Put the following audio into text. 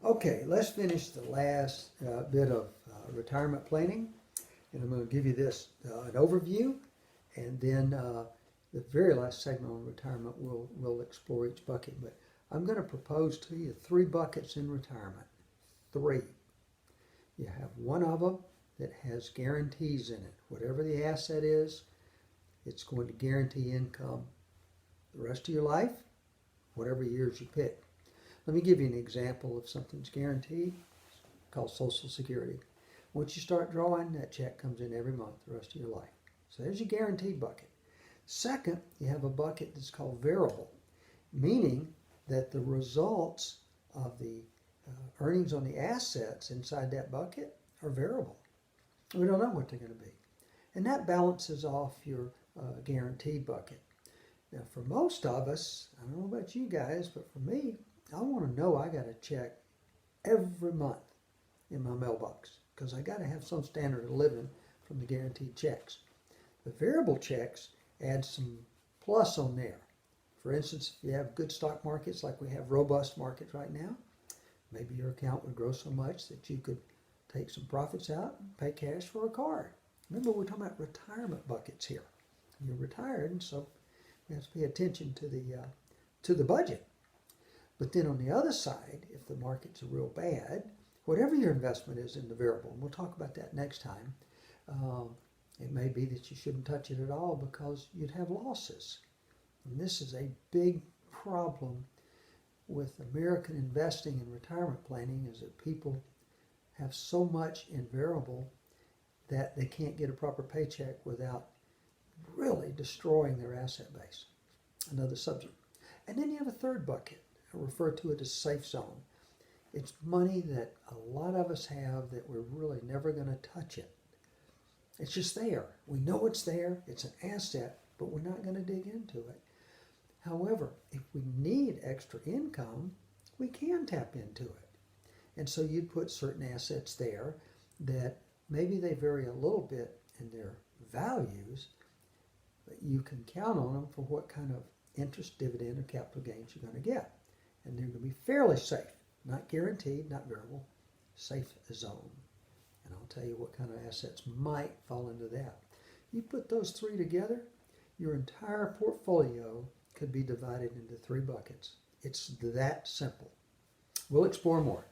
Okay, let's finish the last bit of retirement planning. And I'm going to give you this an overview, and then the very last segment on retirement, we'll explore each bucket. But I'm going to propose to you three buckets in retirement. Three. You have one of them that has guarantees in it. Whatever the asset is, it's going to guarantee income the rest of your life, whatever years you pick. Let me give you an example of something that's guaranteed, called Social Security. Once you start drawing, that check comes in every month the rest of your life. So there's your guaranteed bucket. Second, you have a bucket that's called variable, meaning that the results of the earnings on the assets inside that bucket are variable. We don't know what they're going to be. And that balances off your guaranteed bucket. Now, for most of us, I don't know about you guys, but for me, I want to know I got a check every month in my mailbox because I got to have some standard of living from the guaranteed checks. The variable checks add some plus on there. For instance, if you have good stock markets like we have robust markets right now, maybe your account would grow so much that you could take some profits out and pay cash for a card. Remember, we're talking about retirement buckets here. You're retired, and so we have to pay attention to the budget. But then on the other side, if the markets are real bad, whatever your investment is in the variable, and we'll talk about that next time, it may be that you shouldn't touch it at all because you'd have losses. And this is a big problem with American investing and retirement planning, is that people have so much in variable that they can't get a proper paycheck without really destroying their asset base. Another subject. And then you have a third bucket. I refer to it as safe zone. It's money that a lot of us have that we're really never going to touch it. It's just there. We know it's there. It's an asset, but we're not going to dig into it. However, if we need extra income, we can tap into it. And so you'd put certain assets there that maybe they vary a little bit in their values, but you can count on them for what kind of interest, dividend, or capital gains you're going to get. And they're going to be fairly safe, not guaranteed, not variable, safe zone. And I'll tell you what kind of assets might fall into that. You put those three together, your entire portfolio could be divided into three buckets. It's that simple. We'll explore more.